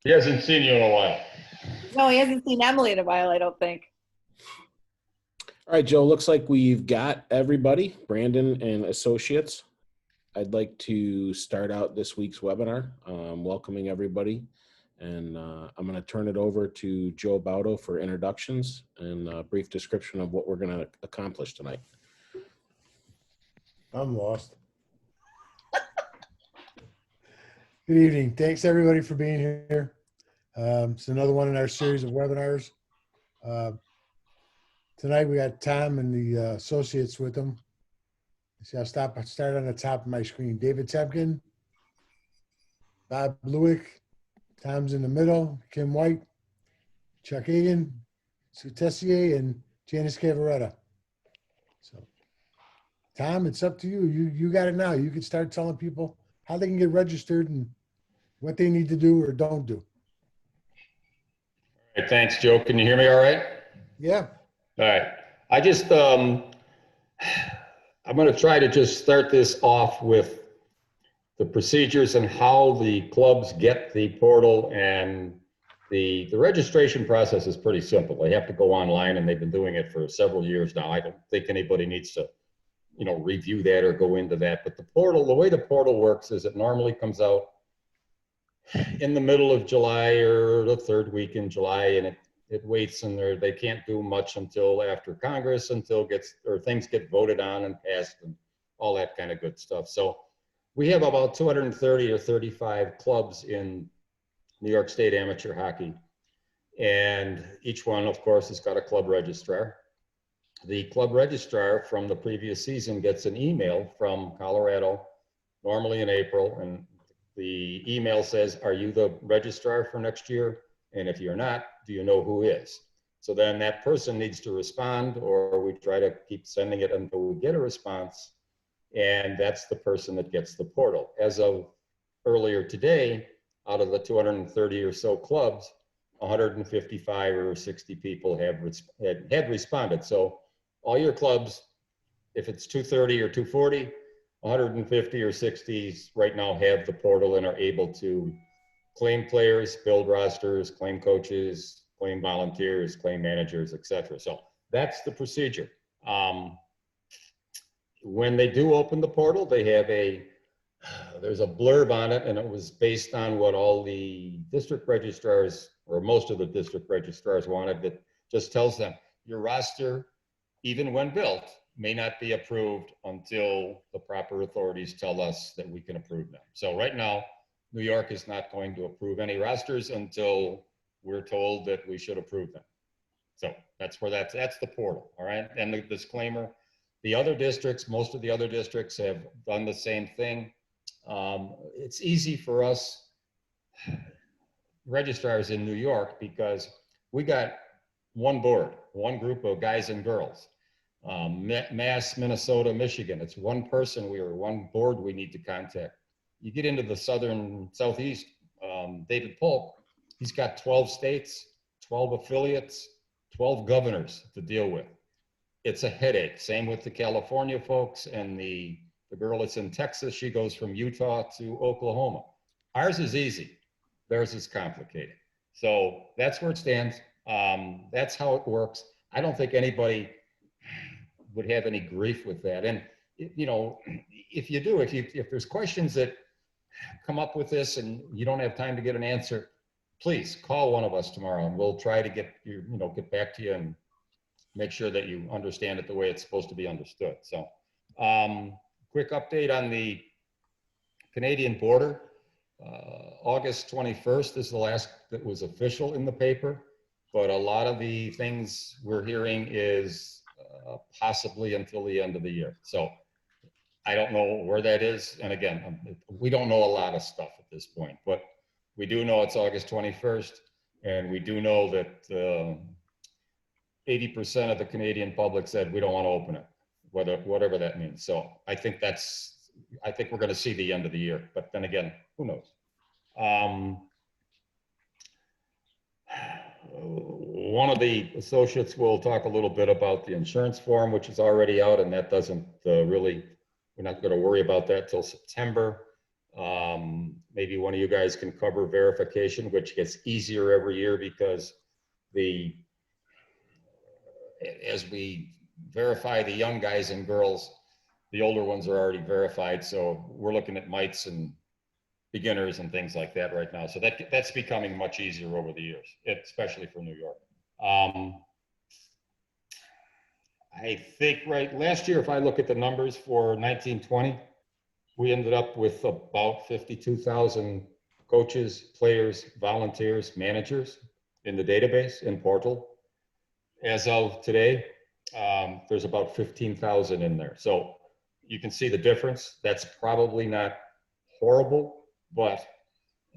He hasn't seen you in a while. No, he hasn't seen Emily in a while, I don't think. All right, Joe, looks like we've got everybody, Branden and Associates. I'd like to start out this week's webinar, welcoming everybody. And I'm going to turn it over to Joe Baudo for introductions and a brief description of what we're going to accomplish tonight. I'm lost. Good evening. Thanks everybody for being here. It's another one in our series of webinars. Tonight we got Tom and the associates with them. See, I'll start on the top of my screen. David Temkin, Bob Blewick, Tom's in the middle, Kim White, Chuck Egan, Sue Tessier, and Janice Cavaretta. So, Tom, it's up to you. You got it now. You can start telling people how they can get registered and what they need to do or don't do. All right, thanks, Joe. Can you hear me all right? Yeah. All right. I just, I'm going to try to just start this off with the procedures and how the clubs get the portal, and the registration process is pretty simple. They have to go online, and they've been doing it for several years now. I don't think anybody needs to, review that or go into that. But the portal, the way the portal works is it normally comes out in the middle of July or the third week in July, and it waits, and they can't do much until after Congress, until things get voted on and passed and all that kind of good stuff. So we have about 230 or 35 clubs in New York State amateur hockey. And each one, of course, has got a club registrar. The club registrar from the previous season gets an email from Colorado, normally in April, and the email says, are you the registrar for next year? And if you're not, do you know who is? So then that person needs to respond, or we try to keep sending it until we get a response. And that's the person that gets the portal. As of earlier today, out of the 230 or so clubs, 155 or 60 people had responded. So all your clubs, if it's 230 or 240, 150 or 60s right now have the portal and are able to claim players, build rosters, claim coaches, claim volunteers, claim managers, etc. So that's the procedure. When they do open the portal, they have there's a blurb on it, and it was based on what all the district registrars, or most of the district registrars, wanted. That just tells them your roster, even when built, may not be approved until the proper authorities tell us that we can approve them. So right now, New York is not going to approve any rosters until we're told that we should approve them. So that's the portal, all right? And the disclaimer, the other districts, most of the other districts have done the same thing. It's easy for us registrars in New York because we got one board, one group of guys and girls. Mass, Minnesota, Michigan, it's one person, one board we need to contact. You get into the southeast, David Polk, he's got 12 states, 12 affiliates, 12 governors to deal with. It's a headache. Same with the California folks, and the girl that's in Texas, she goes from Utah to Oklahoma. Ours is easy. Theirs is complicated. So that's where it stands. That's how it works. I don't think anybody would have any grief with that. And if you do, if there's questions that come up with this and you don't have time to get an answer, please call one of us tomorrow, and we'll try to get back to you and make sure that you understand it the way it's supposed to be understood. So quick update on the Canadian border. August 21st is the last that was official in the paper, but a lot of the things we're hearing is possibly until the end of the year. So I don't know where that is. And again, we don't know a lot of stuff at this point, but we do know it's August 21st, and we do know that 80% of the Canadian public said we don't want to open it, whatever that means. So I think we're going to see the end of the year, but then again, who knows? One of the associates will talk a little bit about the insurance form, which is already out, and that doesn't we're not going to worry about that till September. maybe one of you guys can cover verification, which gets easier every year because as we verify the young guys and girls, the older ones are already verified. So we're looking at mites and beginners and things like that right now. So that's becoming much easier over the years, especially for New York. I think last year, if I look at the numbers for 1920, we ended up with about 52,000 coaches, players, volunteers, managers in the database in portal. As of today, there's about 15,000 in there. So you can see the difference. That's probably not horrible, but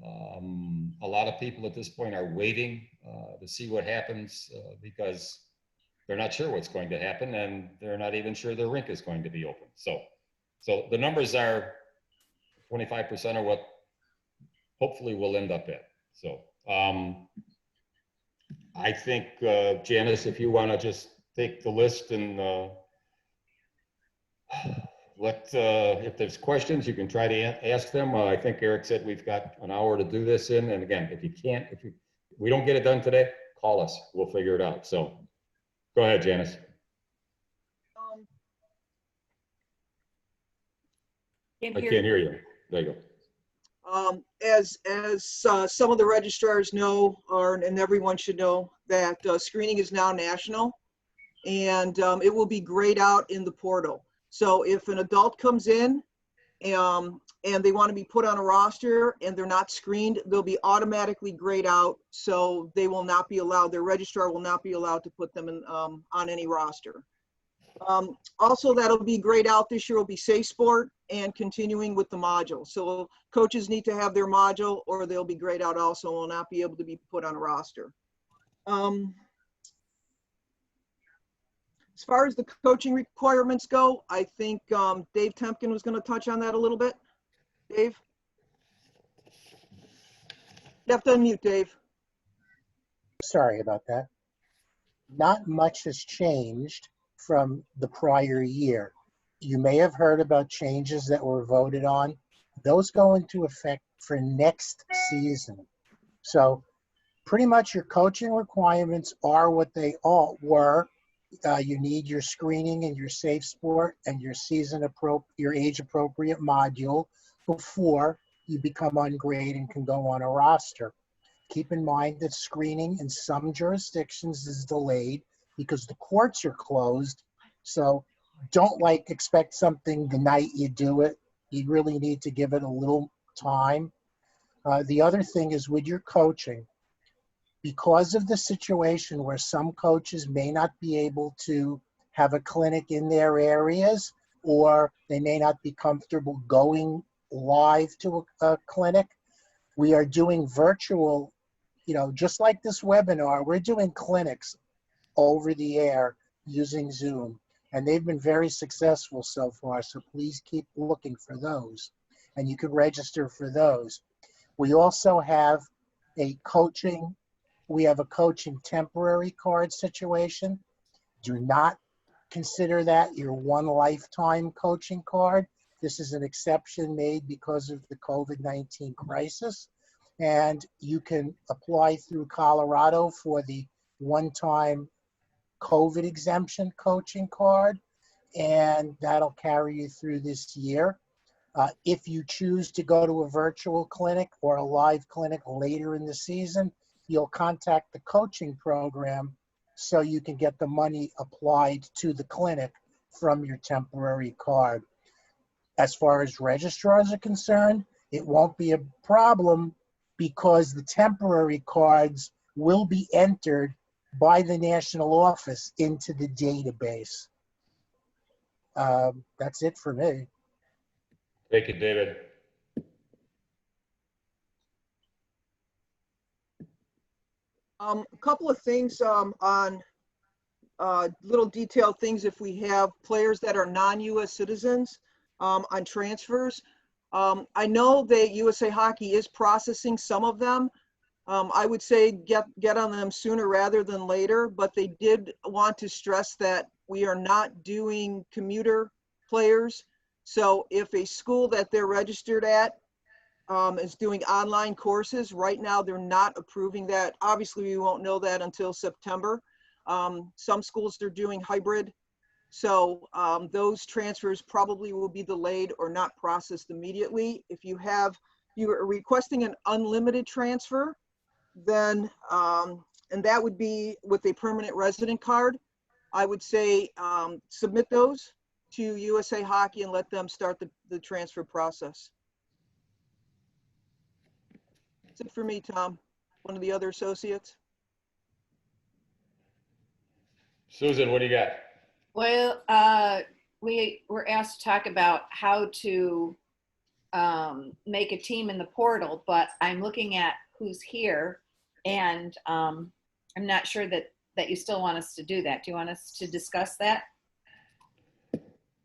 a lot of people at this point are waiting to see what happens because they're not sure what's going to happen, and they're not even sure their rink is going to be open. So the numbers are 25% of what hopefully we'll end up at. So I think, Janice, if you want to just take the list and if there's questions, you can try to ask them. I think Eric said we've got an hour to do this in. And again, if we don't get it done today, call us. We'll figure it out. So go ahead, Janice. I can't hear you. There you go. As some of the registrars know, and everyone should know, that screening is now national, and it will be grayed out in the portal. So if an adult comes in and they want to be put on a roster and they're not screened, they'll be automatically grayed out. So they will not be allowed, their registrar will not be allowed to put them in, on any roster. Also, that'll be grayed out this year will be Safe Sport and continuing with the module. So coaches need to have their module or they'll be grayed out also and will not be able to be put on a roster. As far as the coaching requirements go, I think Dave Tempkin was going to touch on that a little bit. Dave? You have to unmute, Dave. Sorry about that. Not much has changed from the prior year. You may have heard about changes that were voted on. Those go into effect for next season. So pretty much your coaching requirements are what they all were. You need your screening and your Safe Sport and your your age appropriate module before you become ungraded and can go on a roster. Keep in mind that screening in some jurisdictions is delayed because the courts are closed. So don't expect something the night you do it. You really need to give it a little time. The other thing is with your coaching, because of the situation where some coaches may not be able to have a clinic in their areas, or they may not be comfortable going live to a clinic, we are doing virtual, just like this webinar, we're doing clinics over the air using Zoom. And they've been very successful so far, so please keep looking for those. And you can register for those. We also have a coaching temporary card situation. Do not consider that your one lifetime coaching card. This is an exception made because of the COVID-19 crisis. And you can apply through Colorado for the one-time COVID exemption coaching card, and that'll carry you through this year. If you choose to go to a virtual clinic or a live clinic later in the season, you'll contact the coaching program so you can get the money applied to the clinic from your temporary card. As far as registrars are concerned, it won't be a problem because the temporary cards will be entered by the national office into the database. That's it for me. Thank you, David. A couple of things on little detailed things if we have players that are non-U.S. citizens on transfers. I know that USA Hockey is processing some of them. I would say get on them sooner rather than later, but they did want to stress that we are not doing commuter players. So if a school that they're registered at is doing online courses. Right now, they're not approving that. Obviously, we won't know that until September. Some schools are doing hybrid. So those transfers probably will be delayed or not processed immediately. If you are requesting an unlimited transfer, then, and that would be with a permanent resident card, I would say submit those to USA Hockey and let them start the transfer process. That's it for me, Tom. One of the other associates. Susan, what do you got? Well, we were asked to talk about how to make a team in the portal, but I'm looking at who's here, and I'm not sure that you still want us to do that. Do you want us to discuss that?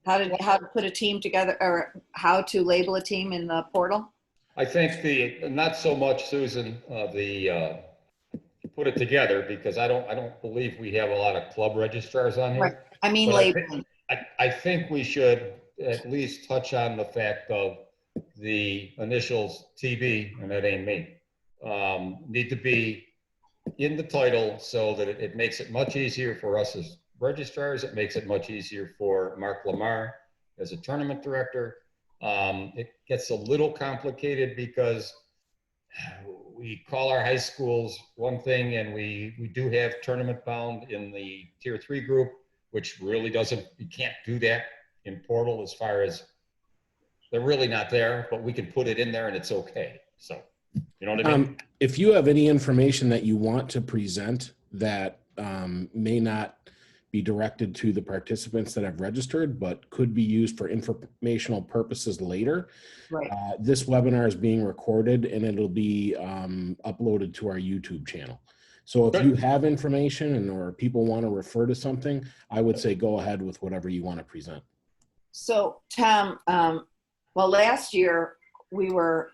How to put a team together, or how to label a team in the portal? I think not so much, Susan, put it together, because I don't believe we have a lot of club registrars on Right. here. I mean, But labeling. I think we should at least touch on the fact of the initials TB, and that ain't me, need to be in the title so that it makes it much easier for us as registrars. It makes it much easier for Mark Lamar as a tournament director. It gets a little complicated because we call our high schools one thing, and we do have tournament bound in the tier 3 group, which really doesn't, you can't do that in portal, as far as they're really not there, but we can put it in there and it's okay. So, you know what I mean? If you have any information that you want to present that may not be directed to the participants that have registered, but could be used for informational purposes later, Right. this webinar is being recorded and it'll be uploaded to our YouTube channel. So if you have information or people want to refer to something, I would say go ahead with whatever you want to present. So, Tom, well, last year we were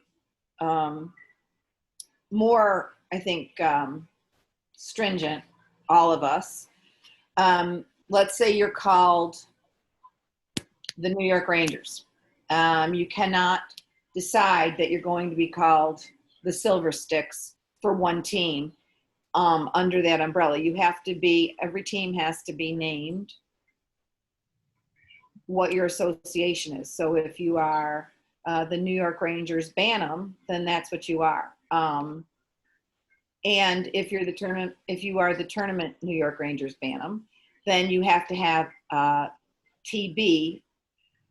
more, I think, stringent, all of us. Let's say you're called the New York Rangers. You cannot decide that you're going to be called the Silver Sticks for one team under that umbrella. You have to be, every team has to be named what your association is. So if you are the New York Rangers Bantam, then that's what you are. And if you're the tournament, if you are the tournament New York Rangers Bantam, then you have to have TB.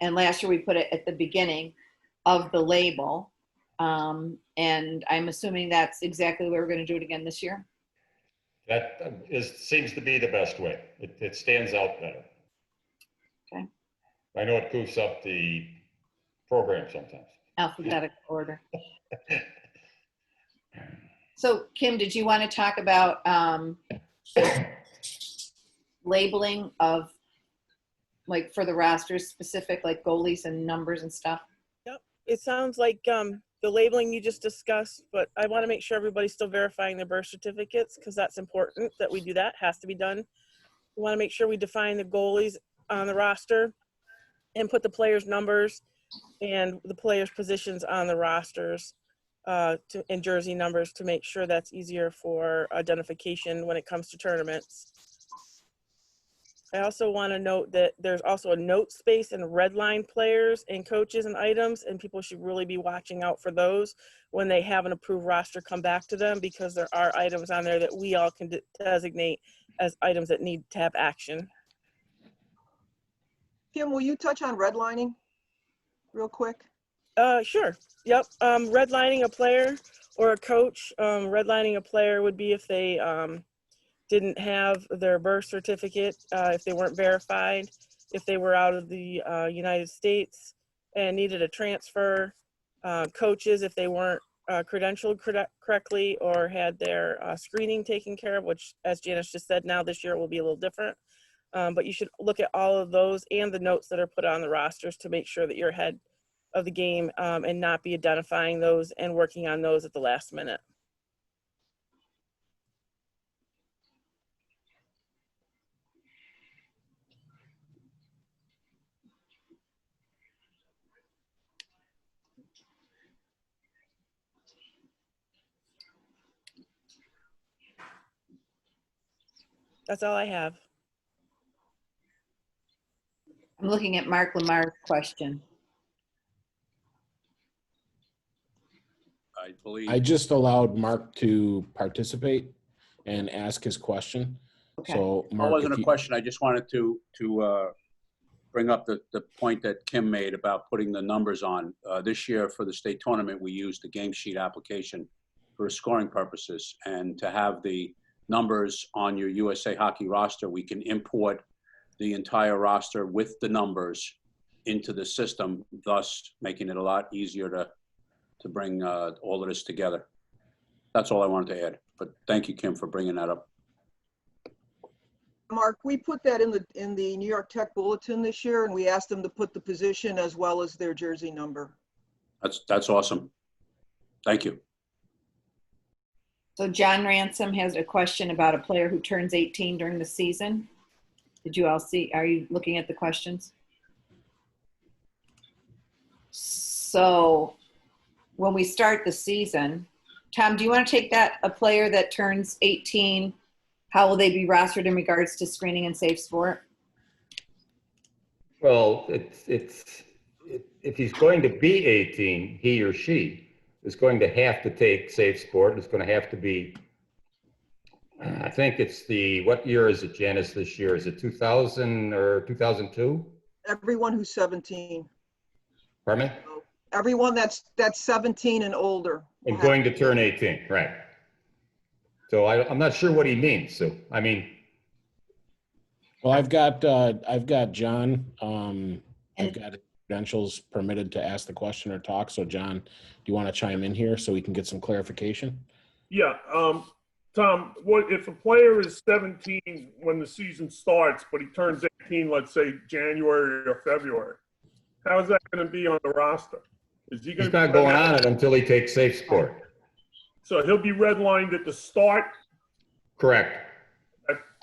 And last year we put it at the beginning of the label. And I'm assuming that's exactly the way we're going to do it again this year. That seems to be the best way. It stands out better. Okay. I know it goofs up the program sometimes. Alphabetical order. So Kim, did you want to talk about labeling of, like, for the rosters specific, like goalies and numbers and stuff? Yep. It sounds like the labeling you just discussed, but I want to make sure everybody's still verifying their birth certificates, because that's important that we do that. Has to be done. We want to make sure we define the goalies on the roster and put the players' numbers and the players' positions on the rosters and jersey numbers to make sure that's easier for identification when it comes to tournaments. I also want to note that there's also a note space in red line players and coaches and items, and people should really be watching out for those when they have an approved roster come back to them, because there are items on there that we all can designate as items that need to have action. Kim, will you touch on redlining real quick? Sure. Yep. Redlining a player or a coach. Redlining a player would be if they didn't have their birth certificate, if they weren't verified, if they were out of the United States and needed a transfer. Coaches, if they weren't credentialed correctly or had their screening taken care of, which, as Janice just said, now this year will be a little different. But you should look at all of those and the notes that are put on the rosters to make sure that you're ahead of the game and not be identifying those and working on those at the last minute. That's all I have. I'm looking at Mark Lamar's question. I believe. I just allowed Mark to participate and ask his question. Okay. So That Mark, wasn't if a you, question. I just wanted to bring up the point that Kim made about putting the numbers on. This year for the state tournament, we used the game sheet application for scoring purposes. And to have the numbers on your USA Hockey roster, we can import the entire roster with the numbers into the system, thus making it a lot easier to bring all of this together. That's all I wanted to add. But thank you, Kim, for bringing that up. Mark, we put that in the New York Tech Bulletin this year, and we asked them to put the position as well as their jersey number. That's awesome. Thank you. So John Ransom has a question about a player who turns 18 during the season. Did you all see, are you looking at the questions? So when we start the season, Tom, do you want to take that, a player that turns 18, how will they be rostered in regards to screening and safe sport? Well, if he's going to be 18, he or she is going to have to take safe sport. It's going to have to be, I think it's what year is it, Janice, this year? Is it 2000 or 2002? Everyone who's 17. Pardon me? Everyone that's 17 and older. And going to turn 18, right. So I'm not sure what he means. So, I mean. well, I've got John. I've got credentials permitted to ask the question or talk. So John, do you want to chime in here so we can get some clarification? Yeah, Tom, what if a player is 17 when the season starts, but he turns 18, let's say January or February? How is that going to be on the roster? Is he going He's not going on it until he takes safe sport. So he'll be redlined at the start. Correct.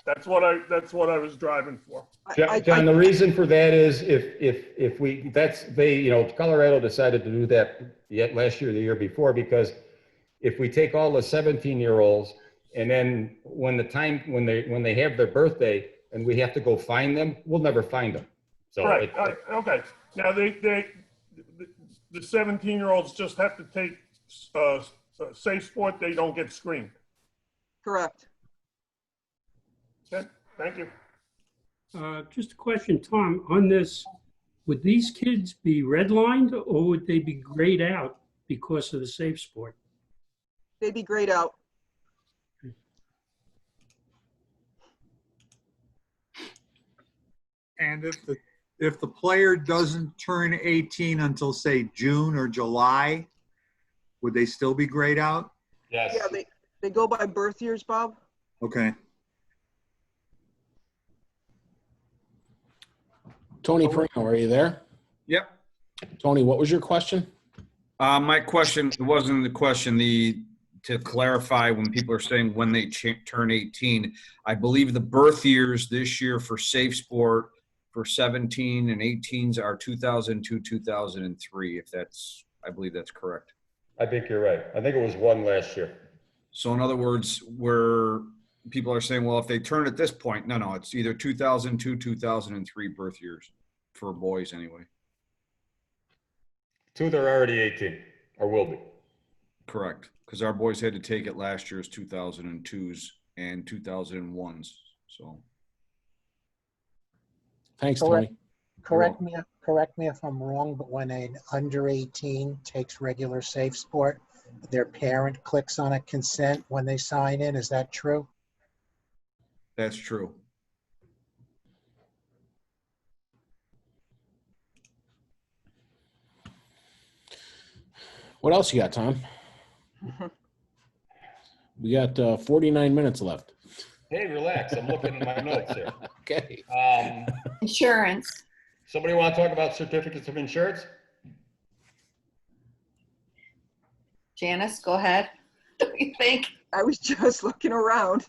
That's what I was driving for. John, the reason for that is Colorado decided to do that last year, the year before, because if we take all the 17-year-olds and then when they have their birthday and we have to go find them, we'll never find them. So right. Okay. Now the 17-year-olds just have to take safe sport. They don't get screened. Correct. Okay. Thank you. Just a question, Tom, on this, would these kids be redlined or would they be grayed out because of the safe sport? They'd be grayed out. And if the player doesn't turn 18 until say June or July, would they still be grayed out? yes. Yeah, they go by birth years, Bob. Okay. Tony Perino, are you there? Yep. Tony, what was your question? My question wasn't the question. To clarify, when people are saying when they turn 18, I believe the birth years this year for safe sport for 17 and 18s are 2002, 2003. I believe that's correct. I think you're right. I think it was one last year. So in other words, where people are saying, well, if they turn at this point, no, it's either 2002, 2003 birth years for boys anyway. Two, they're already 18 or will be. Correct. Because our boys had to take it last year's 2002s and 2001s. So. Thanks, Correct. Tony. Correct me if I'm wrong, but when an under 18 takes regular safe sport, their parent clicks on a consent when they sign in. Is that true? That's true. What else you got, Tom? We got 49 minutes left. Hey, relax. I'm looking at my notes here. Okay. Insurance. Somebody want to talk about certificates of insurance? Janice, go ahead. What do you think? I was just looking around.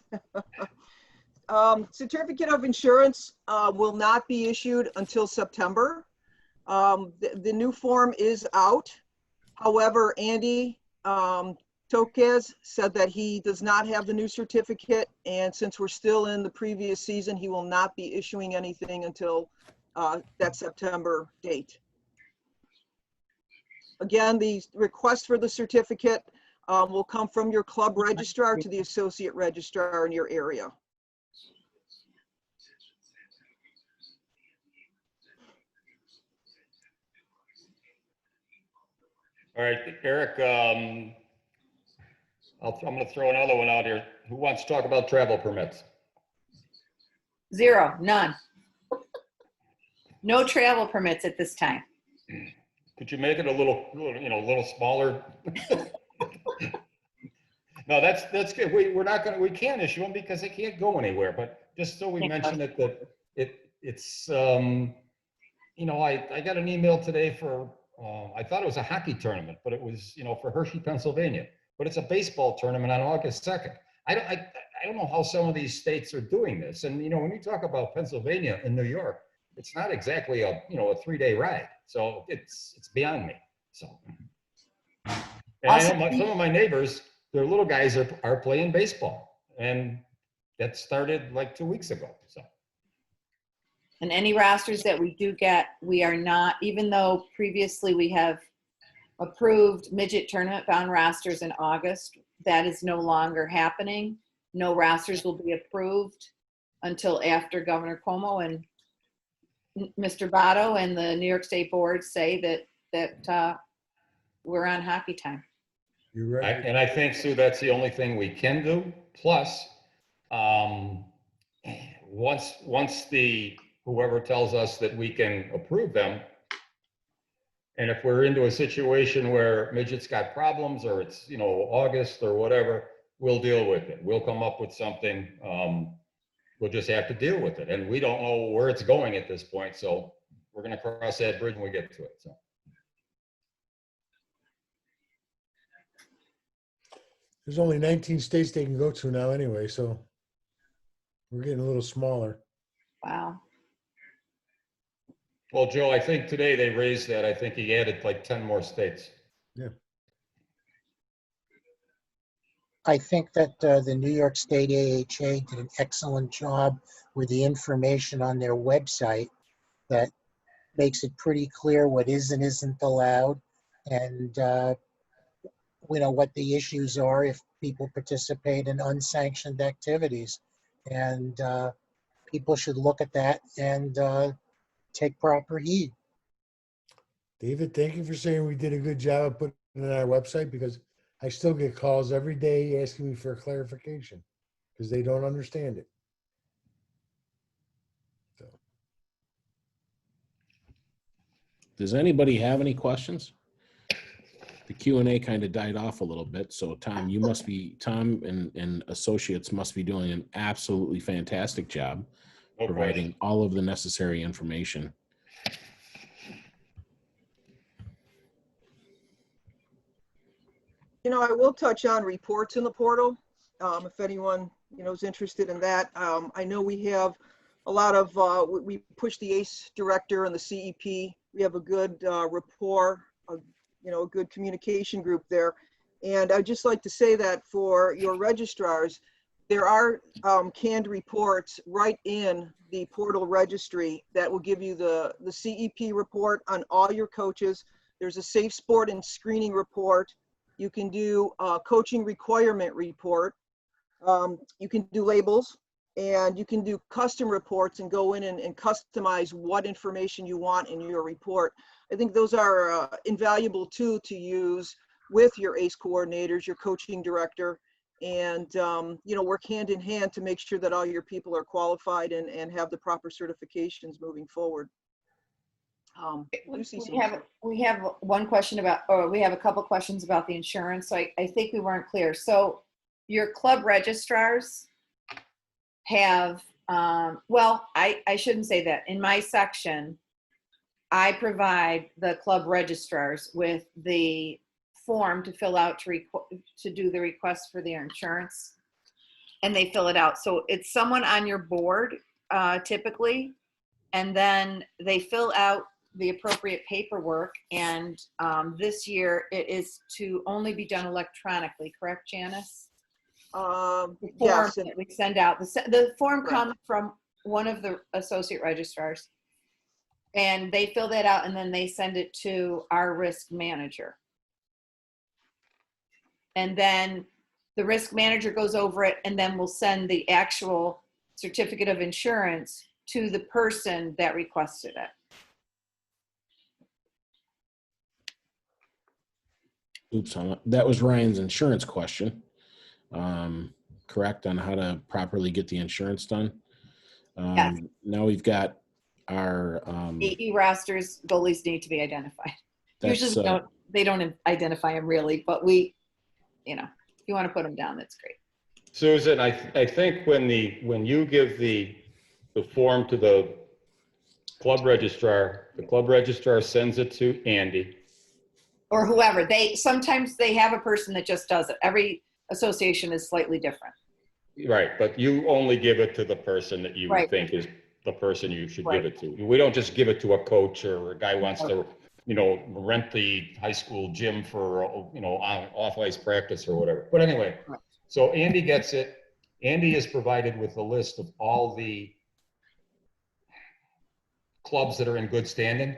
Certificate of insurance will not be issued until September. The new form is out. However, Andy Tokaz said that he does not have the new certificate, and since we're still in the previous season, he will not be issuing anything until that September date. Again, the request for the certificate will come from your club registrar to the associate registrar in your area. All right, Eric, I'm going to throw another one out here. Who wants to talk about travel permits? Zero, none. No travel permits at this time. Could you make it a little smaller? No, that's good. We can't issue them because they can't go anywhere, but just so we mention it, that it's, I got an email today for, I thought it was a hockey tournament, but it was, for Hershey, Pennsylvania, but it's a baseball tournament on August 2nd. I don't know how some of these states are doing this. And, when you talk about Pennsylvania and New York, it's not exactly a 3-day ride. So it's beyond me. So, and I know some of my neighbors, their little guys are playing baseball, and that started like 2 weeks ago. So. And any rosters that we do get, we are not, even though previously we have approved midget tournament bound rosters in August, that is no longer happening. No rosters will be approved until after Governor Cuomo and Mr. Votto and the New York State Board say that we're on hockey time. You're right. And I think, Sue, that's the only thing we can do. Plus, once whoever tells us that we can approve them, and if we're into a situation where midget's got problems, or it's August or whatever, we'll deal with it. We'll come up with something. We'll just have to deal with it, and we don't know where it's going at this point. So we're going to cross that bridge when we get to it. So. There's only 19 states they can go to now anyway, so we're getting a little smaller. Wow. Well, Joe, I think today they raised that. I think he added like 10 more states. Yeah. I think that the New York State AHA did an excellent job with the information on their website that makes it pretty clear what is and isn't allowed, and what the issues are if people participate in unsanctioned activities. And people should look at that and take proper heed. David, thank you for saying we did a good job of putting it on our website, because I still get calls every day asking me for a clarification because they don't understand it. So. Does anybody have any questions? The Q&A kind of died off a little bit. So Tom and associates must be doing an absolutely fantastic job providing all of the necessary information. I will touch on reports in the portal. If anyone, is interested in that. I know we have a lot of, we push the ACE director and the CEP. We have a good rapport, a good communication group there. And I'd just like to say that for your registrars, there are canned reports right in the portal registry that will give you the CEP report on all your coaches. There's a safe sport and screening report. You can do a coaching requirement report. You can do labels, and you can do custom reports and go in and customize what information you want in your report. I think those are invaluable too to use with your ACE coordinators, your coaching director, and work hand in hand to make sure that all your people are qualified and have the proper certifications moving forward. We have one question about, or we have a couple questions about the insurance. So I think we weren't clear. So your club registrars have, I shouldn't say that. In my section, I provide the club registrars with the form to fill out to do the request for their insurance, and they fill it out. So it's someone on your board typically, and then they fill out the appropriate paperwork. And this year it is to only be done electronically, correct, Janice? The form Yes, and that we send out, the form Correct. comes from one of the associate registrars. And they fill that out and then they send it to our risk manager. And then the risk manager goes over it and then we'll send the actual certificate of insurance to the person that requested it. Oops, that was Ryan's insurance question. Correct, on how to properly get the insurance done. Yes. Now we've got our, AE rosters, goalies need to be identified. that's, Usually they don't identify them really, but we, if you want to put them down, that's great. Susan, I think when you give the form to the club registrar, the club registrar sends it to Andy. Or whoever. Sometimes they have a person that just does it. Every association is slightly different. Right, but you only give it to the person that you Right. think is the person you should Right. give it to. We don't just give it to a coach or a guy wants to, rent the high school gym for, off-ice practice or whatever. But anyway, Right. so Andy gets it. Andy is provided with a list of all the clubs that are in good standing.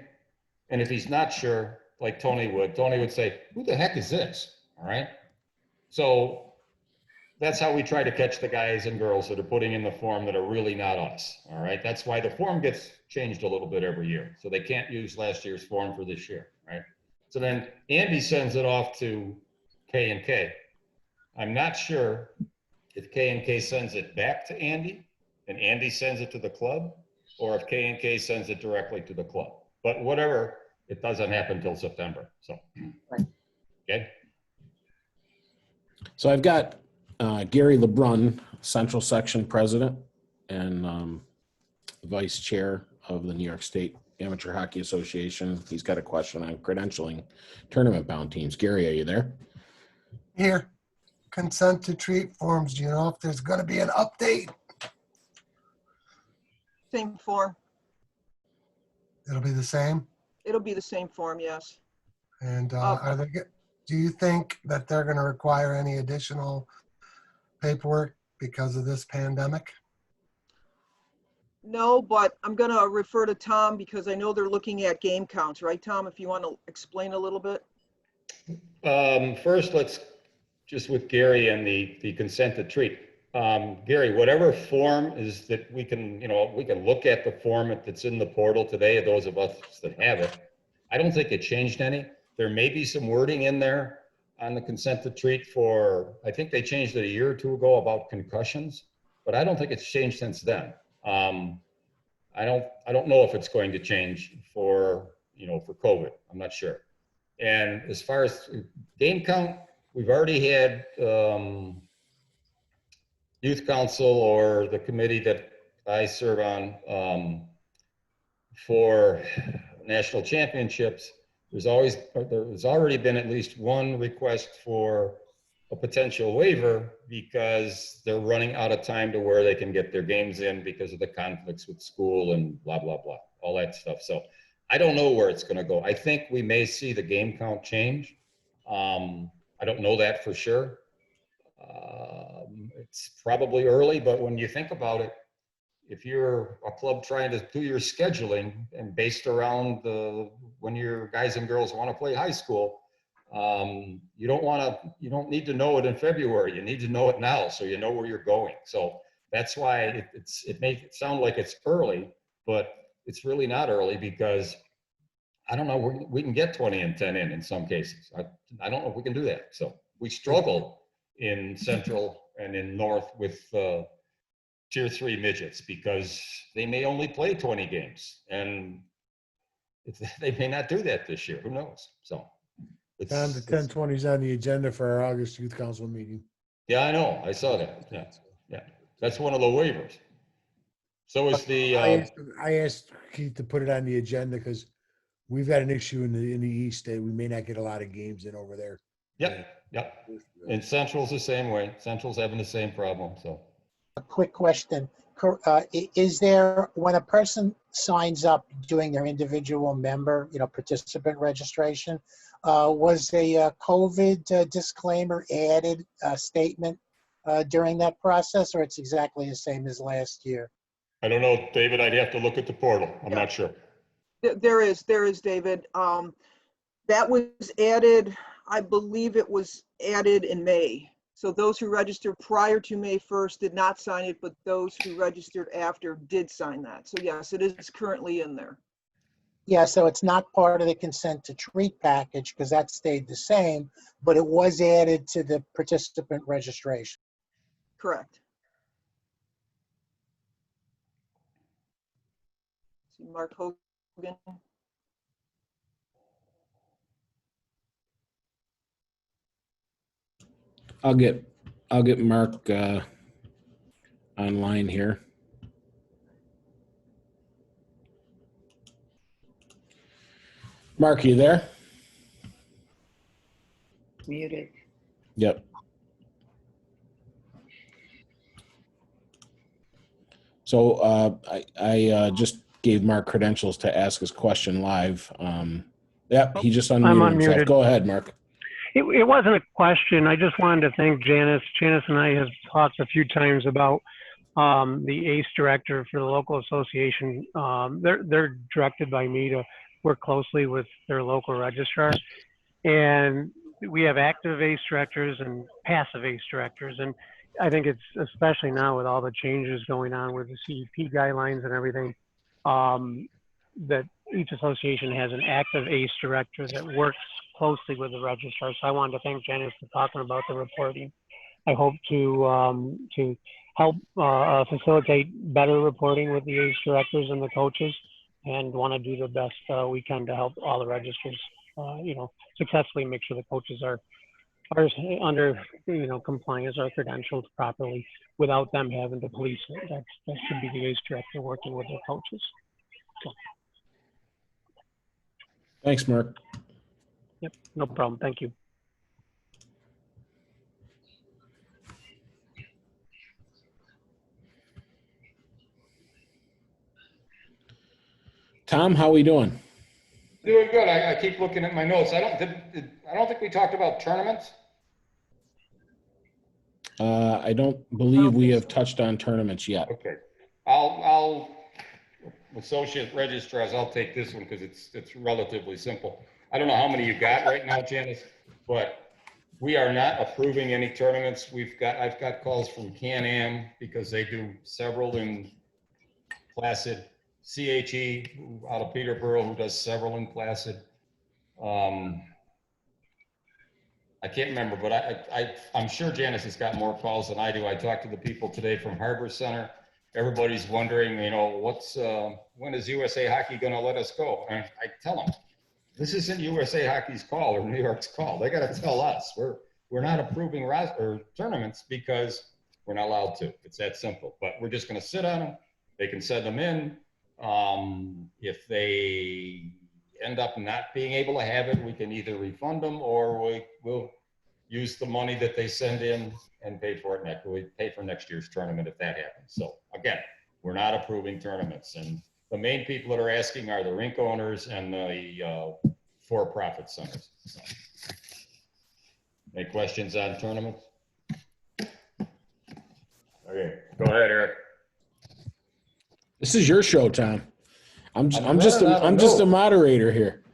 And if he's not sure, like Tony would say, who the heck is this? All right. So that's how we try to catch the guys and girls that are putting in the form that are really not us. All right. That's why the form gets changed a little bit every year. So they can't use last year's form for this year. Right. So then Andy sends it off to K&K. I'm not sure if K&K sends it back to Andy and Andy sends it to the club, or if K&K sends it directly to the club. But whatever, it doesn't happen until September. So, okay. so I've got Gary LeBrun, Central Section President and Vice Chair of the New York State Amateur Hockey Association. He's got a question on credentialing tournament-bound teams. Gary, are you there? Here, consent to treat forms. Do you know if there's going to be an update? same form. It'll be the same. It'll be the same form, yes. And do you think that they're going to require any additional paperwork because of this pandemic? No, but I'm going to refer to Tom because I know they're looking at game counts, right, Tom? If you want to explain a little bit. First, let's just with Gary and the consent to treat. Gary, whatever form is that we can look at the form that's in the portal today, those of us that have it. I don't think it changed any. There may be some wording in there on the consent to treat for, I think they changed it a year or two ago about concussions, but I don't think it's changed since then. I don't know if it's going to change for COVID. I'm not sure. And as far as game count, we've already had youth council or the committee that I serve on for national championships. There's already been at least one request for a potential waiver because they're running out of time to where they can get their games in because of the conflicts with school and blah, blah, blah, all that stuff. So I don't know where it's going to go. I think we may see the game count change. I don't know that for sure. It's probably early, but when you think about it, if you're a club trying to do your scheduling and based around when your guys and girls want to play high school, you don't need to know it in February. You need to know it now so you know where you're going. So that's why it may sound like it's early, but it's really not early because I don't know, we can get 20 and 10 in some cases. I don't know if we can do that. So we struggle in Central and in North with Tier 3 midgets because they may only play 20 games and they may not do that this year. Who knows? So Tom, the 1020 is on the agenda for our August Youth Council meeting. Yeah, I know. I saw that. Yeah. That's one of the waivers. So is the. I asked Keith to put it on the agenda because we've had an issue in the East that we may not get a lot of games in over there. Yep. And Central's the same way. Central's having the same problem. So. A quick question. Is there, when a person signs up doing their individual member, participant registration, was a COVID disclaimer added statement during that process, or it's exactly the same as last year? I don't know, David, I'd have to look at the portal. I'm not sure. There is, David. That was added, I believe it was added in May. So those who registered prior to May 1st did not sign it, but those who registered after did sign that. So yes, it is currently in there. Yeah, so it's not part of the consent to treat package because that stayed the same, but it was added to the participant registration. Correct. See Mark Hogan. I'll get Mark online here. Mark, you there? Muted. Yep. So I just gave Mark credentials to ask his question live. Yep, he just unmuted himself. Go ahead, Mark. It wasn't a question. I just wanted to thank Janice. Janice and I have talked a few times about the ACE director for the local association. They're directed by me to work closely with their local registrar. And we have active ACE directors and passive ACE directors. And I think it's especially now with all the changes going on with the CEP guidelines and everything, that each association has an active ACE director that works closely with the registrar. So I wanted to thank Janice for talking about the reporting. I hope to help facilitate better reporting with the ACE directors and the coaches, and want to do the best we can to help all the registers, successfully make sure the coaches are under, compliance or credentialed properly without them having to police it. That should be the ACE director working with their coaches. So. Thanks, Mark. Yep, no problem. Thank you. Tom, how we doing? Doing good. I keep looking at my notes. I don't think we talked about tournaments. I don't believe we have touched on tournaments yet. Okay. I'll associate registrars, I'll take this one because it's relatively simple. I don't know how many you got right now, Janice, but we are not approving any tournaments. I've got calls from Can-Am because they do several in Placid, CHE out of Peterborough who does several in Placid. I can't remember, but I'm sure Janice has got more calls than I do. I talked to the people today from Harbor Center. Everybody's wondering, when is USA Hockey going to let us go? And I tell them, this isn't USA Hockey's call or New York's call. They got to tell us. We're not approving tournaments because we're not allowed to. It's that simple. But we're just going to sit on them. They can send them in. If they end up not being able to have it, we can either refund them or we'll use the money that they send in and pay for it we pay for next year's tournament if that happens. So again, we're not approving tournaments, and the main people that are asking are the rink owners and the for-profit centers. So, any questions on tournaments? Okay, go ahead, Eric. This is your show, Tom. I'm just a moderator here.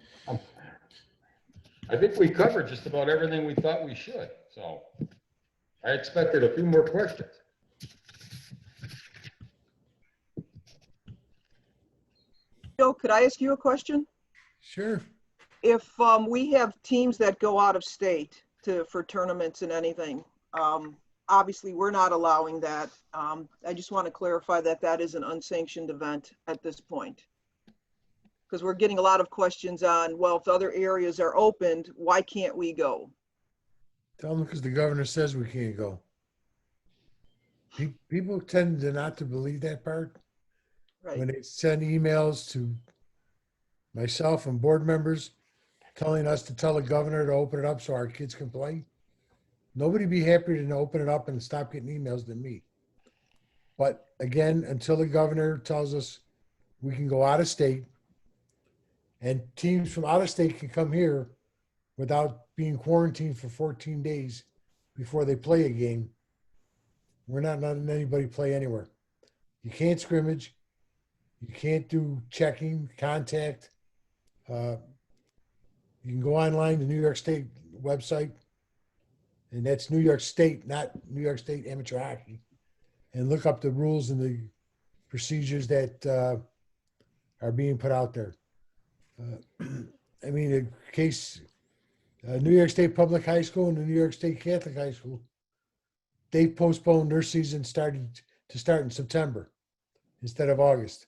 I think we covered just about everything we thought we should. So I expected a few more questions. Joe, could I ask you a question? Sure. If we have teams that go out of state for tournaments and anything, obviously we're not allowing that. I just want to clarify that is an unsanctioned event at this point. Because we're getting a lot of questions on, well, if other areas are opened, why can't we go? Tell them because the governor says we can't go. People tend to not to believe that part. Right. When they send emails to myself and board members telling us to tell the governor to open it up so our kids can play. Nobody be happier than to open it up and stop getting emails than me. But again, until the governor tells us we can go out of state, and teams from out of state can come here without being quarantined for 14 days before they play a game, we're not letting anybody play anywhere. You can't scrimmage. You can't do checking, contact. You can go online to New York State website, and that's New York State, not New York State Amateur Hockey, and look up the rules and the procedures that are being put out there. I mean, in case New York State Public High School and the New York State Catholic High School, they postponed their season start in September instead of August.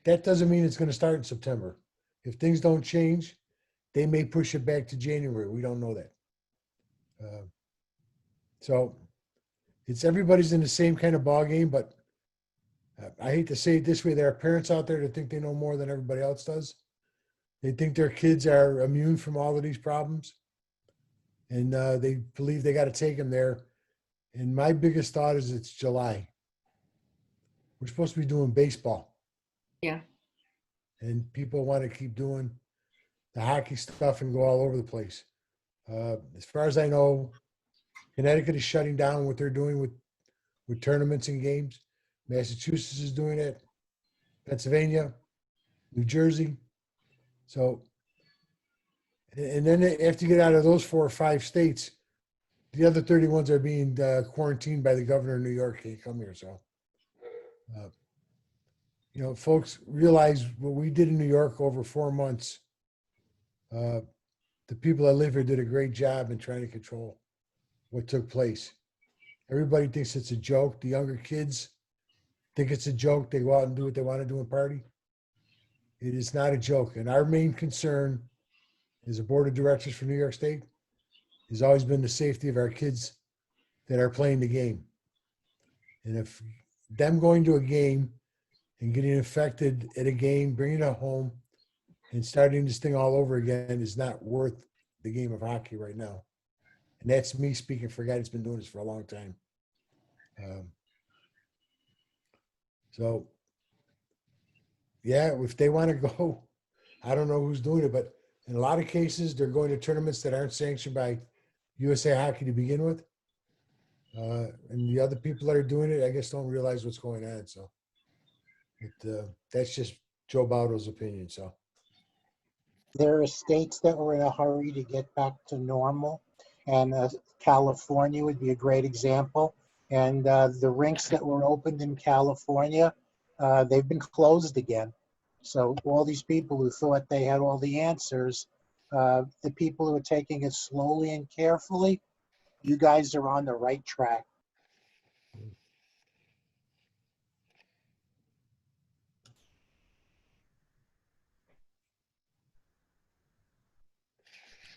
That doesn't mean it's going to start in September. If things don't change, they may push it back to January. We don't know that. So it's everybody's in the same kind of ball game, but I hate to say it this way, there are parents out there that think they know more than everybody else does. They think their kids are immune from all of these problems, and they believe they got to take them there. And my biggest thought is it's July. We're supposed to be doing baseball. Yeah. And people want to keep doing the hockey stuff and go all over the place. As far as I know, Connecticut is shutting down what they're doing with tournaments and games. Massachusetts is doing it. Pennsylvania, New Jersey. So, and then after you get out of those 4 or 5 states, the other 31s are being quarantined by the governor of New York. Can't come here. So, you know, folks realize what we did in New York over 4 months. The people that live here did a great job in trying to control what took place. Everybody thinks it's a joke. The younger kids think it's a joke. They go out and do what they want to do and party. It is not a joke. And our main concern as a board of directors for New York State has always been the safety of our kids that are playing the game. And if them going to a game and getting infected at a game, bringing it home, and starting this thing all over again is not worth the game of hockey right now. And that's me speaking for a guy that's been doing this for a long time. So, yeah, if they want to go, I don't know who's doing it, but in a lot of cases, they're going to tournaments that aren't sanctioned by USA Hockey to begin with. And the other people that are doing it, I guess, don't realize what's going on. So that's just Joe Baudo's opinion. So There are states that were in a hurry to get back to normal, and California would be a great example. And the rinks that were opened in California, they've been closed again. So all these people who thought they had all the answers, the people who are taking it slowly and carefully, you guys are on the right track.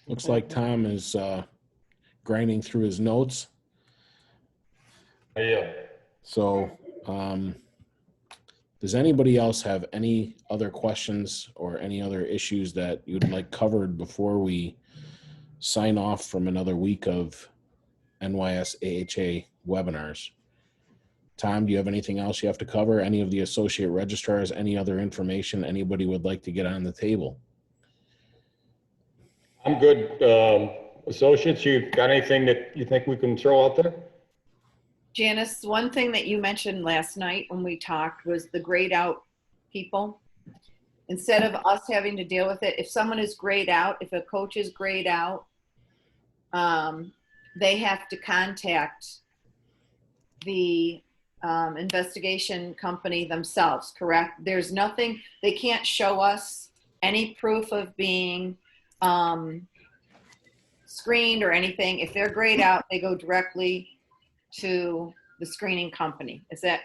Looks like Tom is grinding through his notes. Yeah. So, does anybody else have any other questions or any other issues that you'd like covered before we sign off from another week of NYS AHA webinars? Tom, do you have anything else you have to cover? Any of the associate registrars, any other information anybody would like to get on the table? I'm good. Associates, you got anything that you think we can throw out there? Janice, one thing that you mentioned last night when we talked was the grayed out people. Instead of us having to deal with it, if someone is grayed out, if a coach is grayed out, they have to contact the investigation company themselves, correct? There's nothing, they can't show us any proof of being screened or anything. If they're grayed out, they go directly to the screening company. Is that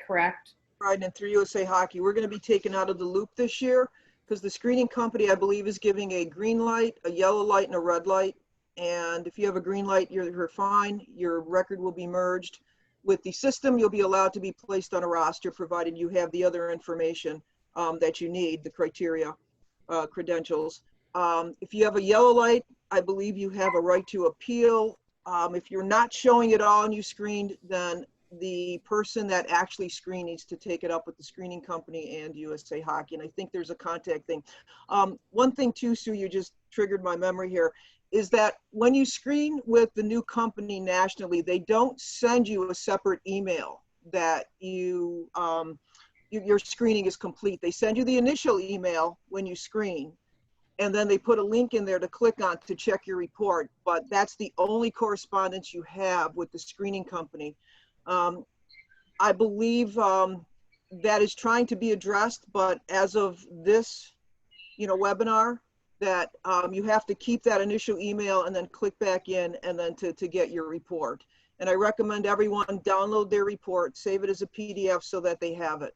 correct? Right, and through USA Hockey, we're going to be taken out of the loop this year because the screening company, I believe, is giving a green light, a yellow light, and a red light. And if you have a green light, you're fine. Your record will be merged with the system. You'll be allowed to be placed on a roster, provided you have the other information that you need, the criteria, credentials. If you have a yellow light, I believe you have a right to appeal. If you're not showing it all and you screened, then the person that actually screened needs to take it up with the screening company and USA Hockey. And I think there's a contact thing. One thing too, Sue, you just triggered my memory here, is that when you screen with the new company nationally, they don't send you a separate email that your screening is complete. They send you the initial email when you screen, and then they put a link in there to click on to check your report. But that's the only correspondence you have with the screening company. I believe that is trying to be addressed, but as of this, webinar, that you have to keep that initial email and then click back in and then to get your report. And I recommend everyone download their report, save it as a PDF so that they have it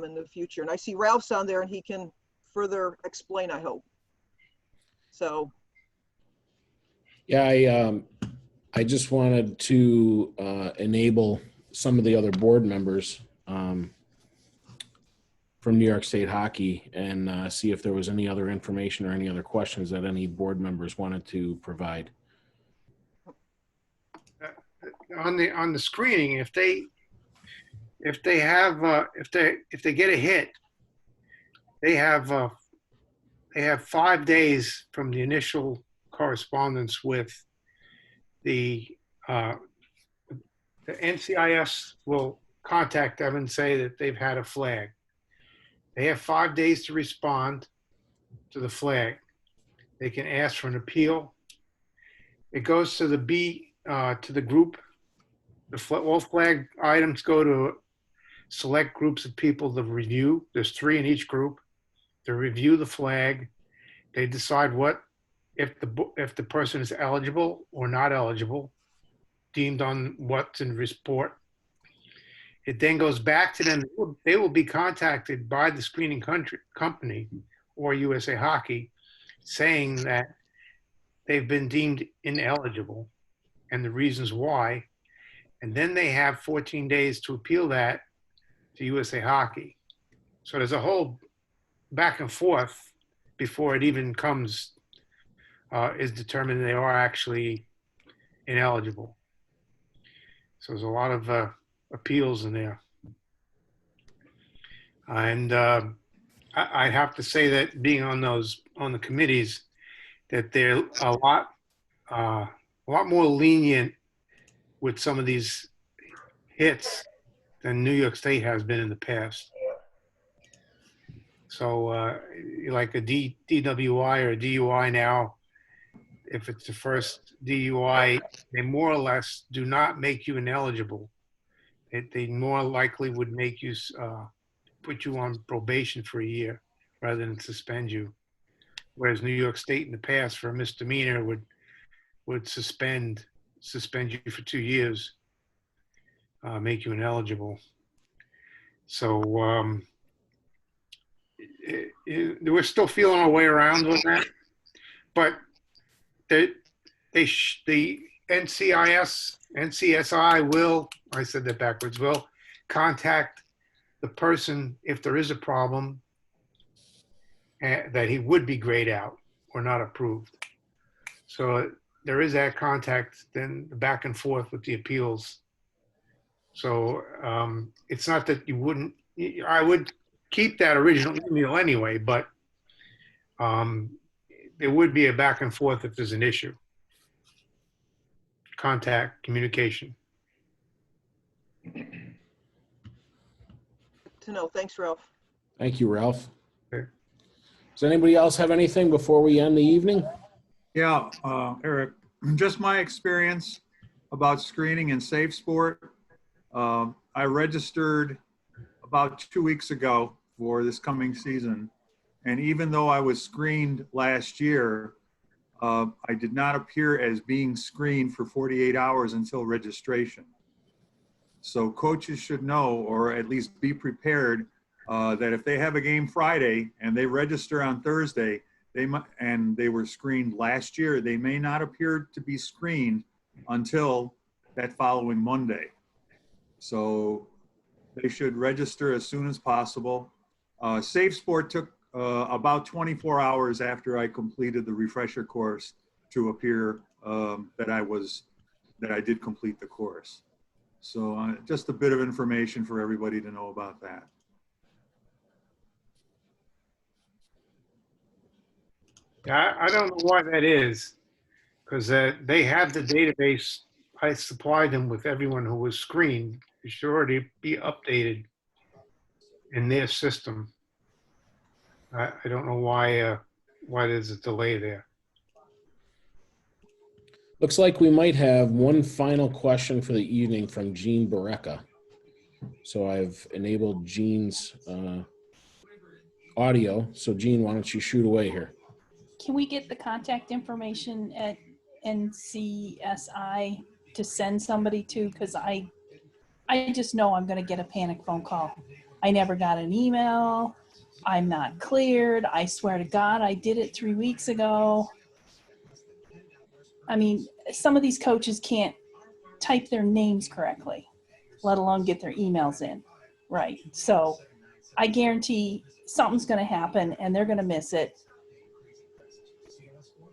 in the future. And I see Ralph's on there and he can further explain, I hope. So. Yeah, I just wanted to enable some of the other board members from New York State Hockey and see if there was any other information or any other questions that any board members wanted to provide. On the screening, if they get a hit, they have 5 days from the initial correspondence with the NCIS will contact them and say that they've had a flag. They have 5 days to respond to the flag. They can ask for an appeal. It goes to the group. All flag items go to select groups of people to review. There's 3 in each group. To review the flag, they decide if the person is eligible or not eligible, deemed on what's in the report. It then goes back to them. They will be contacted by the screening company or USA Hockey saying that they've been deemed ineligible and the reasons why. And then they have 14 days to appeal that to USA Hockey. So there's a whole back and forth before it even is determined they are actually ineligible. So there's a lot of appeals in there. And I have to say that being on the committees, that they're a lot more lenient with some of these hits than New York State has been in the past. So like a DWI or a DUI now, if it's the first DUI, they more or less do not make you ineligible. They more likely would make you put you on probation for a year rather than suspend you. Whereas New York State in the past for a misdemeanor would suspend you for 2 years, make you ineligible. So we're still feeling our way around with that, but the NCSI will, I said that backwards, will contact the person if there is a problem that he would be grayed out or not approved. So there is that contact, then the back and forth with the appeals. So it's not that you wouldn't, I would keep that original email anyway, but there would be a back and forth if there's an issue. Contact, communication. To know. Thanks, Ralph. Thank you, Ralph. Okay. Does anybody else have anything before we end the evening? Yeah, Eric, just my experience about screening in Safe Sport. I registered about 2 weeks ago for this coming season. And even though I was screened last year, I did not appear as being screened for 48 hours until registration. So coaches should know, or at least be prepared, that if they have a game Friday and they register on Thursday, and they were screened last year, they may not appear to be screened until that following Monday. So they should register as soon as possible. Safe Sport took about 24 hours after I completed the refresher course to appear that I did complete the course. So just a bit of information for everybody to know about that. Yeah, I don't know why that is, because they have the database. I supplied them with everyone who was screened. It should already be updated in their system. I don't know why there's a delay there. Looks like we might have one final question for the evening from Jean Barreca. So I've enabled Jean's audio. So Jean, why don't you shoot away here? Can we get the contact information at NCSI to send somebody to? Because I just know I'm going to get a panic phone call. I never got an email. I'm not cleared. I swear to God, I did it 3 weeks ago. I mean, some of these coaches can't type their names correctly, let alone get their emails in. Right. So I guarantee something's going to happen and they're going to miss it.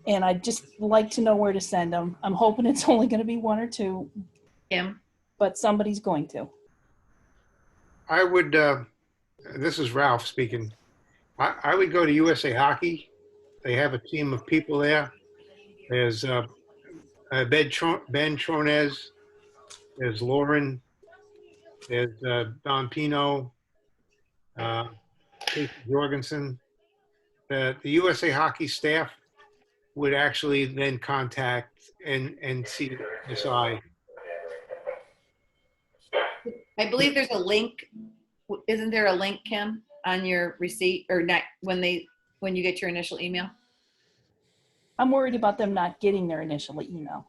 And I'd just like to know where to send them. I'm hoping it's only going to be one or two. Kim? But somebody's going to. I would, this is Ralph speaking. I would go to USA Hockey. They have a team of people there. There's Ben Tronez, there's Lauren, there's Don Pino, Casey Jorgensen. The USA Hockey staff would actually then contact NCSI. I believe there's a link. Isn't there a link, Kim, on your receipt or not when you get your initial email? I'm worried about them not getting their initial email.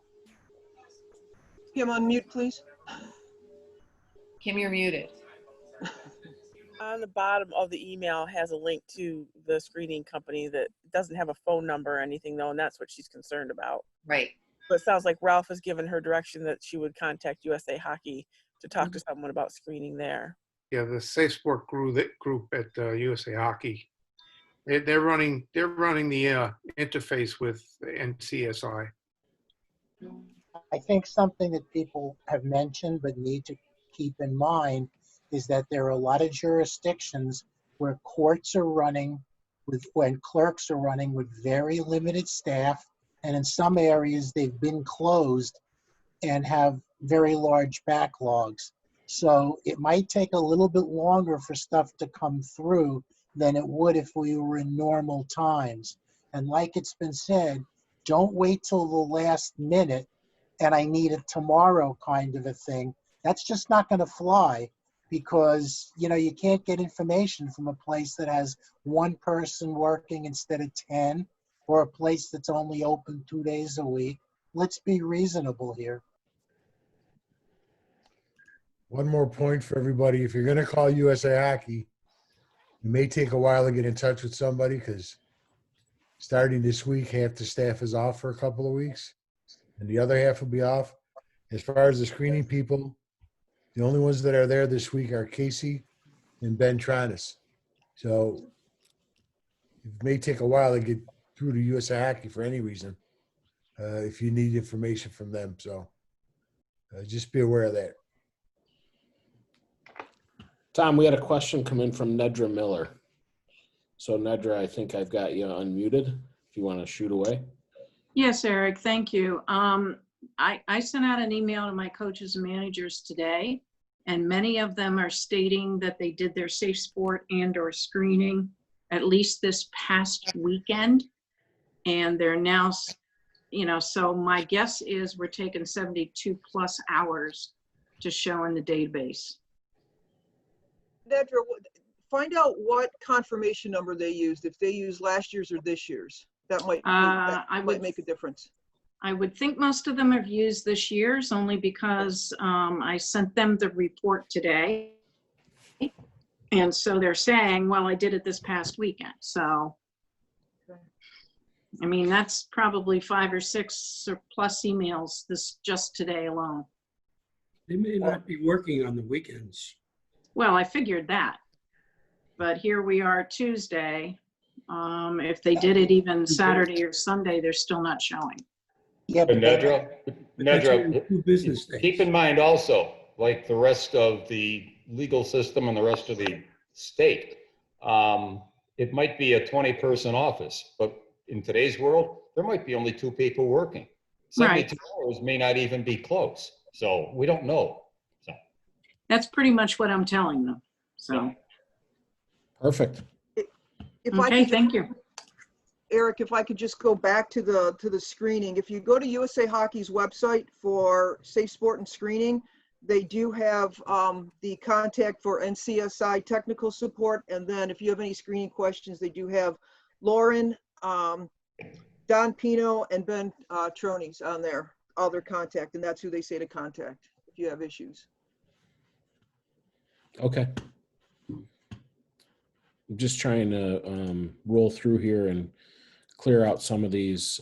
Kim, unmute, please. Kim, you're muted. On the bottom of the email has a link to the screening company that doesn't have a phone number or anything though, and that's what she's concerned about. Right. But it sounds like Ralph has given her direction that she would contact USA Hockey to talk to someone about screening there. Yeah, the Safe Sport group at USA Hockey. They're running the interface with NCSI. I think something that people have mentioned but need to keep in mind is that there are a lot of jurisdictions where courts are running when clerks are running with very limited staff, and in some areas they've been closed and have very large backlogs. So it might take a little bit longer for stuff to come through than it would if we were in normal times. And like it's been said, don't wait till the last minute and I need it tomorrow kind of a thing. That's just not going to fly, because you can't get information from a place that has one person working instead of 10, or a place that's only open 2 days a week. Let's be reasonable here. One more point for everybody. If you're going to call USA Hockey, it may take a while to get in touch with somebody, because starting this week, half the staff is off for a couple of weeks and the other half will be off. As far as the screening people, the only ones that are there this week are Casey and Ben Tronez. So it may take a while to get through to USA Hockey for any reason, if you need information from them. So just be aware of that. Tom, we had a question come in from Nedra Miller. So Nedra, I think I've got you unmuted if you want to shoot away. Yes, Eric, thank you. I sent out an email to my coaches and managers today, and many of them are stating that they did their safe sport and or screening at least this past weekend. And they're now, so my guess is we're taking 72 plus hours to show in the database. Nedra, find out what confirmation number they used, if they used last year's or this year's. That might make a difference. I would think most of them have used this year's, only because I sent them the report today. And so they're saying, well, I did it this past weekend. So, I mean, that's probably 5 or 6 or plus emails just today alone. They may not be working on the weekends. Well, I figured that. But here we are Tuesday. If they did it even Saturday or Sunday, they're still not showing. Yeah, Nedra, keep in mind also, like the rest of the legal system and the rest of the state. It might be a 20-person office, but in today's world, there might be only 2 people working. 72 hours may not even be close. So we don't know. So That's pretty much what I'm telling them. So, Perfect. If I okay, could just- thank you. Eric, if I could just go back to the screening. If you go to USA Hockey's website for safe sport and screening, they do have the contact for NCSI technical support. And then if you have any screening questions, they do have Lauren, Don Pino, and Ben Tronies on there, all their contact. And that's who they say to contact if you have issues. Okay. I'm just trying to roll through here and clear out some of these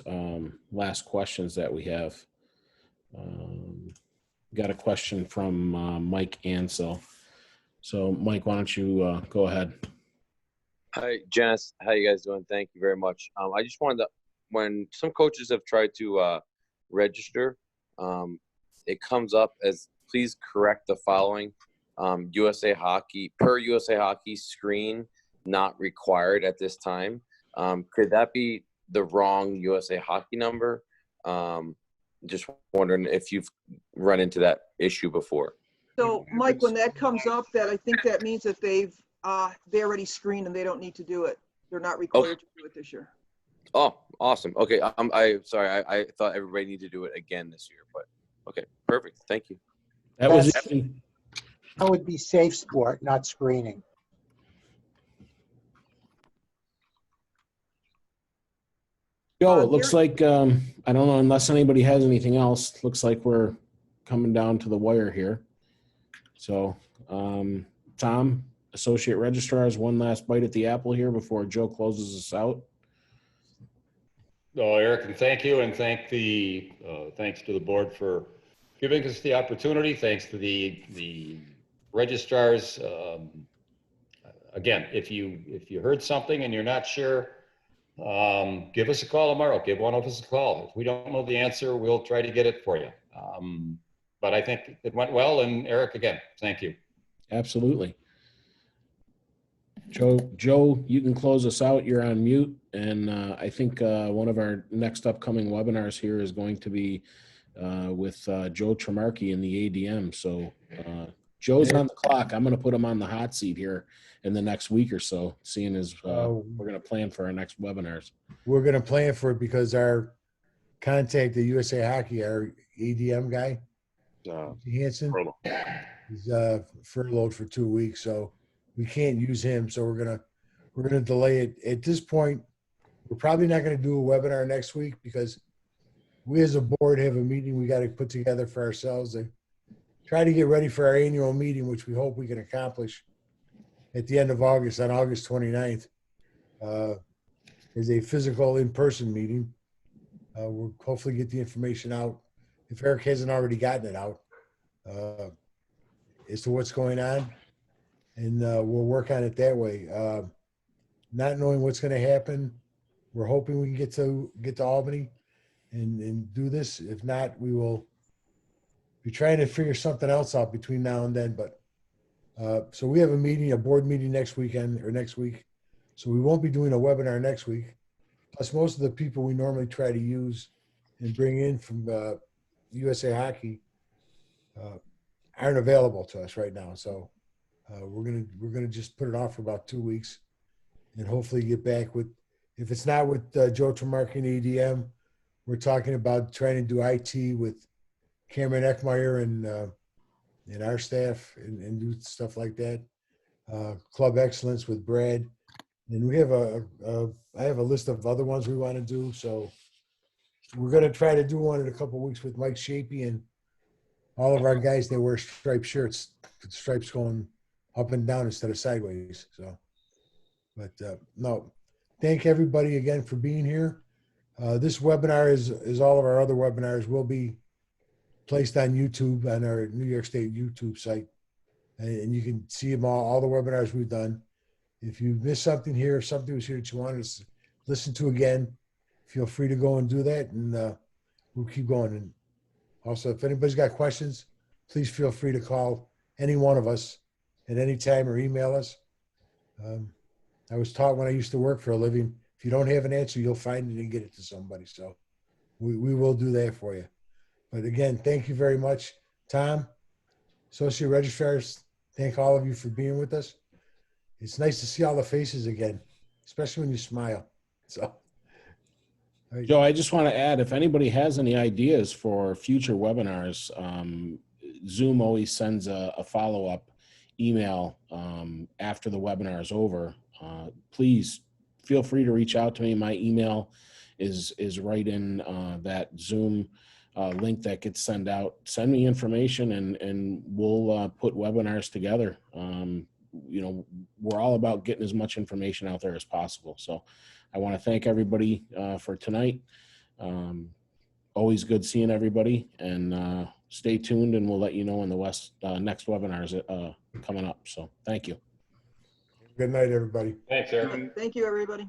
last questions that we have. Got a question from Mike Ansell. So Mike, why don't you go ahead? Hi, Janice. How you guys doing? Thank you very much. I just wanted to, when some coaches have tried to register, it comes up as please correct the following. USA Hockey, per USA Hockey screen, not required at this time. Could that be the wrong USA Hockey number? Just wondering if you've run into that issue before. So Mike, when that comes up, that I think that means that they already screened and they don't need to do it. They're not required to do it this year. Oh, awesome. Okay. Sorry. I thought everybody needed to do it again this year, but okay. Perfect. Thank you. That was That would be safe sport, not screening. Joe, it looks like, I don't know, unless anybody has anything else, looks like we're coming down to the wire here. So, Tom, Associate Registrar, has one last bite at the apple here before Joe closes us out. No, Eric, and thank you, and thanks to the board for giving us the opportunity. Thanks to the registrars. Again, if you heard something and you're not sure, give us a call tomorrow. Give one of us a call. If we don't know the answer, we'll try to get it for you. But I think it went well. And Eric, again, thank you. Absolutely. Joe, you can close us out. You're on mute. And I think one of our next upcoming webinars here is going to be with Joe Tremarky in the ADM. So Joe's on the clock. I'm going to put him on the hot seat here in the next week or so, seeing as we're going to plan for our next webinars. We're going to plan for it because our contact at USA Hockey, our ADM guy, Hansen, he's furloughed for 2 weeks, so we can't use him. So we're gonna delay it. At this point, we're probably not going to do a webinar next week because we as a board have a meeting we got to put together for ourselves to try to get ready for our annual meeting, which we hope we can accomplish at the end of August, on August 29th, is a physical in-person meeting. We'll hopefully get the information out, if Eric hasn't already gotten it out, as to what's going on. And we'll work on it that way. Not knowing what's going to happen, we're hoping we can get to Albany and do this. If not, we will be trying to figure something else out between now and then. But so we have a board meeting next week. So we won't be doing a webinar next week. Plus, most of the people we normally try to use and bring in from USA Hockey aren't available to us right now. So we're gonna just put it off for about 2 weeks, and hopefully get back with. If it's not with Joe Tremarky and ADM, we're talking about trying to do IT with Cameron Eckmeyer and our staff and do stuff like that. Club Excellence with Brad. And we have I have a list of other ones we want to do. So we're going to try to do one in a couple of weeks with Mike Shapey and all of our guys that wear striped shirts, with stripes going up and down instead of sideways. So, but no, thank everybody again for being here. This webinar is all of our other webinars will be placed on YouTube, on our New York State YouTube site. And you can see them all the webinars we've done. If you missed something here, if something was here that you wanted us to listen to again, feel free to go and do that, and we'll keep going. And also, if anybody's got questions, please feel free to call any one of us at any time or email us. I was taught when I used to work for a living, if you don't have an answer, you'll find it and get it to somebody. So we will do that for you. But again, thank you very much, Tom. Associate registrars, thank all of you for being with us. It's nice to see all the faces again, especially when you smile. So, Joe, I just want to add, if anybody has any ideas for future webinars, Zoom always sends a follow-up email after the webinar is over. Please feel free to reach out to me. My email is right in that Zoom link that gets sent out. Send me information and we'll put webinars together. You know, we're all about getting as much information out there as possible. So I want to thank everybody for tonight. Always good seeing everybody, and stay tuned and we'll let you know when the next webinars coming up. So thank you. Good night, everybody. Thanks, Eric. Thank you, everybody.